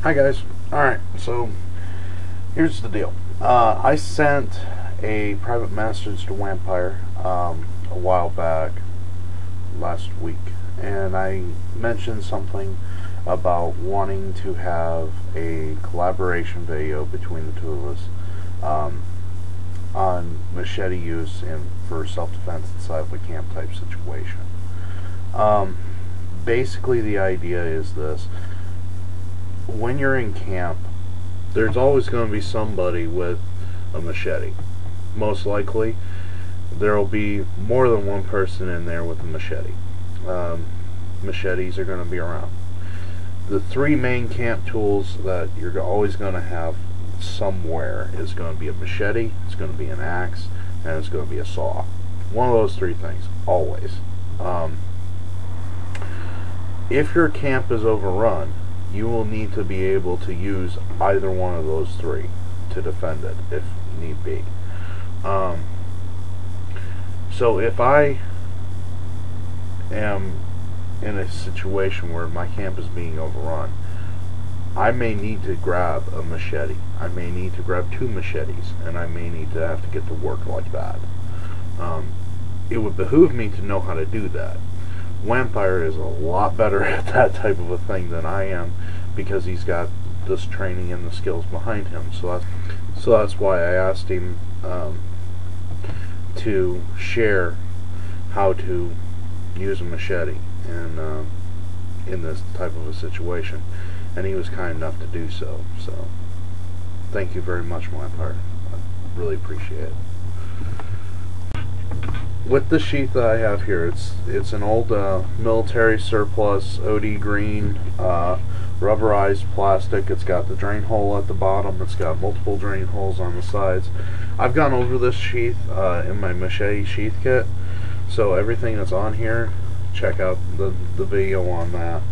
Hi guys. Alright, so here's the deal. I sent a private message to Wmpyr a while back, last week, and I mentioned something about wanting to have a collaboration video between the two of us on machete use and for self-defense inside of a camp type situation. Basically the idea is this: when you're in camp, there's always going to be somebody with a machete. Most likely there will be more than one person in there with a machete. Machetes are going to be around. The three main camp tools that you're always going to have somewhere is going to be a machete, it's going to be an axe, and it's going to be a saw. One of those three things, always. If your camp is overrun, you will need to be able to use either one of those three to defend it if need be. So if I am in a situation where my camp is being overrun, I may need to grab a machete. I may need to grab two machetes, and I may need to have to get to work like that. It would behoove me to know how to do that. Wmpyr is a lot better at that type of a thing than I am, because he's got this training and the skills behind him. So that's why I asked him to share how to use a machete in this type of a situation, and he was kind enough to do so. So thank you very much, Wmpyr. I really appreciate it. With the sheath that I have here, it's an old military surplus OD green rubberized plastic. It's got the drain hole at the bottom. It's got multiple drain holes on the sides. I've gone over this sheath in my machete sheath kit, so everything that's on here, check out the video on that.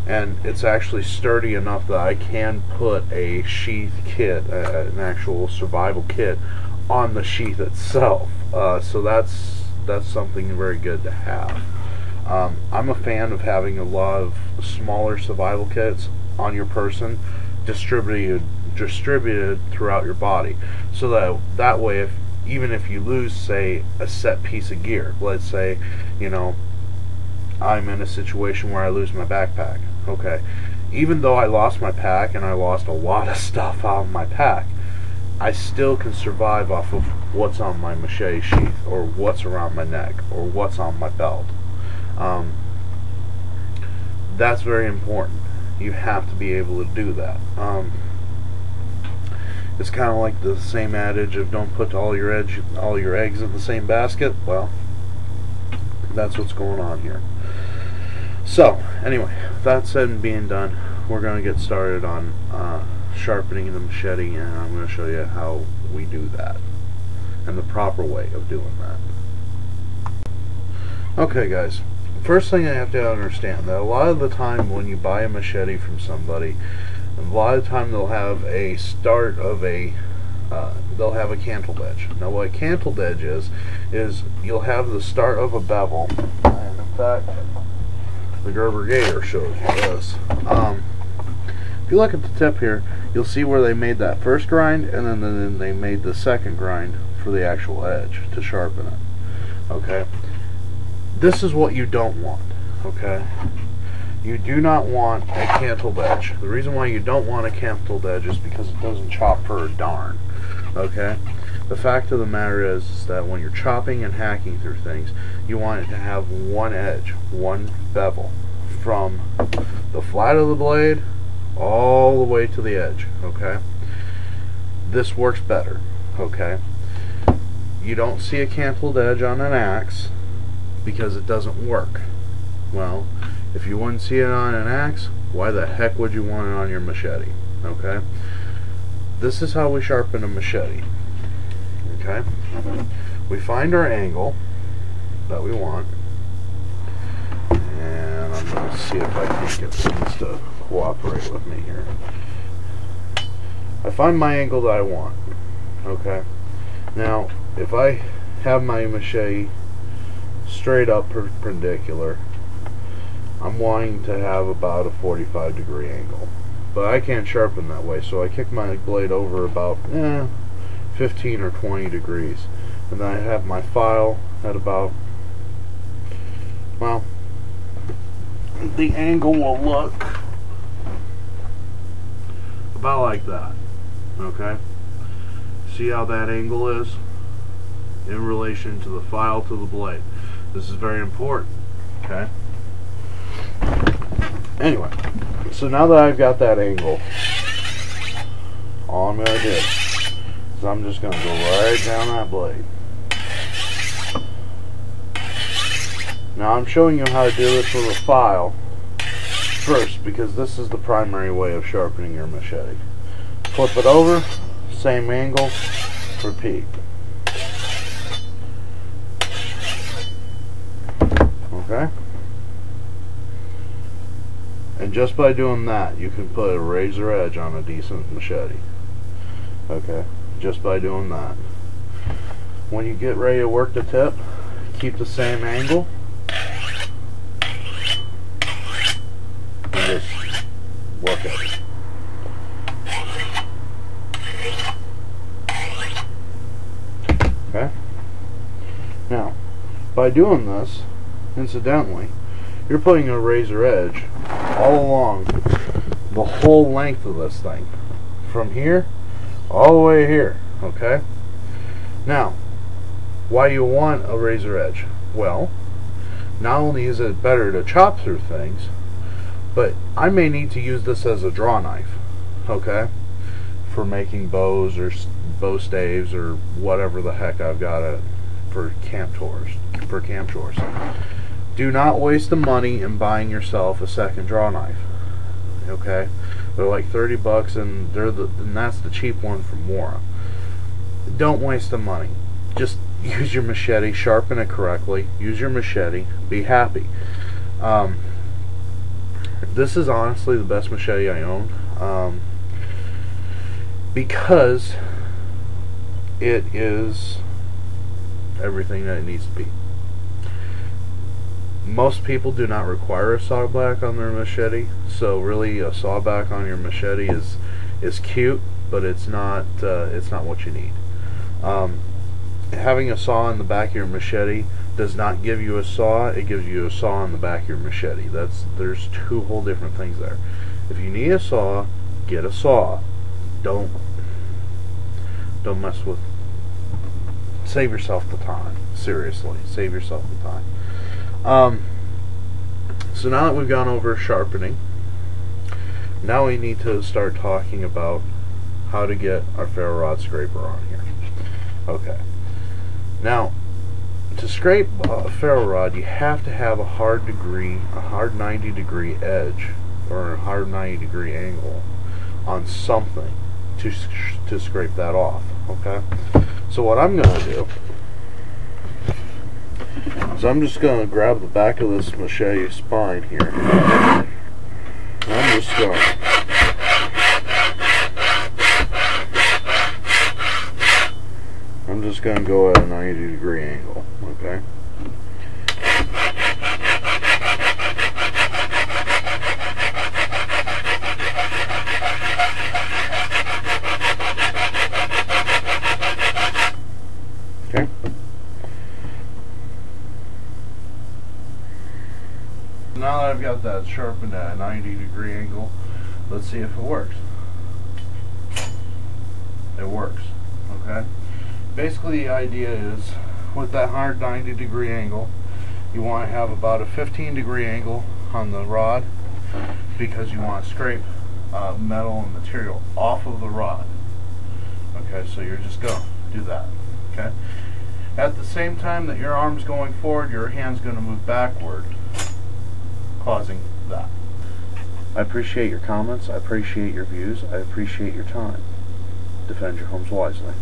And it's actually sturdy enough that I can put a sheath kit, an actual survival kit, on the sheath itself. So that's something very good to have. I'm a fan of having a lot of smaller survival kits on your person, distributed throughout your body, so that way, even if you lose, say, a set piece of gear, let's say, you know, I'm in a situation where I lose my backpack. Okay, even though I lost my pack and I lost a lot of stuff out of my pack, I still can survive off of what's on my machete sheath, or what's around my neck, or what's on my belt. That's very important. You have to be able to do that. It's kind of like the same adage of don't put all your eggs in the same basket. Well, that's what's going on here. So anyway, that said and being done, we're going to get started on sharpening the machete, and I'm going to show you how we do that and the proper way of doing that. Okay guys, first thing I have to understand that a lot of the time when you buy a machete from somebody, a lot of the time they'll have a start of they'll have a cantled edge. Now what a cantled edge is you'll have the start of a bevel, and in fact the Gerber Gator shows you this. If you look at the tip here, you'll see where they made that first grind, and then they made the second grind for the actual edge to sharpen it. Okay, this is what you don't want. Okay, you do not want a cantled edge. The reason why you don't want a cantled edge is because it doesn't chop for a darn. Okay, the fact of the matter is that when you're chopping and hacking through things, you want it to have one edge, one bevel, from the flat of the blade all the way to the edge. Okay, this works better. Okay, you don't see a cantled edge on an axe because it doesn't work. Well, if you wouldn't see it on an axe, why the heck would you want it on your machete? Okay, this is how we sharpen a machete. Okay, we find our angle that we want, and I'm going to see if I can get things to cooperate with me here. I find my angle that I want. Okay, now if I have my machete straight up perpendicular, I'm wanting to have about a 45-degree angle. But I can't sharpen that way, so I kick my blade over about 15 or 20 degrees. And then I have my file at about, well, the angle will look about like that. Okay? See how that angle is in relation to the file to the blade. This is very important. Okay? Anyway, so now that I've got that angle, all I'm going to do is I'm just going to go right down that blade. Now I'm showing you how to do this with a file first, because this is the primary way of sharpening your machete. Flip it over, same angle, repeat. Okay? And just by doing that, you can put a razor edge on a decent machete. Okay? Just by doing that. When you get ready to work the tip, keep the same angle. And just work it. Okay? Now, by doing this, incidentally, you're putting a razor edge all along the whole length of this thing, from here all the way here. Okay? Now, why you want a razor edge? Well, not only is it better to chop through things, but I may need to use this as a draw knife. Okay? For making bows or bow staves or whatever the heck I've got it for camp tours, for camp chores. Do not waste the money in buying yourself a second draw knife. Okay? They're like 30 bucks, and and that's the cheap one from Mora. Don't waste the money. Just use your machete, sharpen it correctly, use your machete, be happy. This is honestly the best machete I own, because it is everything that it needs to be. Most people do not require a sawback on their machete, so really a sawback on your machete is cute, but it's not what you need. Having a saw in the back of your machete does not give you a saw; it gives you a saw in the back of your machete. There's two whole different things there. If you need a saw, get a saw. Don't mess with. Save yourself the time. Seriously, save yourself the time. So now that we've gone over sharpening, now we need to start talking about how to get our ferro rod scraper on here. Okay. Now, to scrape a ferro rod, you have to have a hard 90-degree edge or a hard 90-degree angle on something to scrape that off. Okay. So what I'm going to do is I'm just going to grab the back of this machete spine here. I'm just going to go at a 90-degree angle. Okay. Okay. Now that I've got that sharpened at a 90-degree angle, let's see if it works. It works. Okay. Basically, the idea is, with that hard 90-degree angle, you want to have about a 15-degree angle on the rod, because you want to scrape metal and material off of the rod. Okay, so you're just going to do that. Okay. At the same time that your arm's going forward, your hand's going to move backward, causing that. I appreciate your comments. I appreciate your views. I appreciate your time. Defend your homes wisely.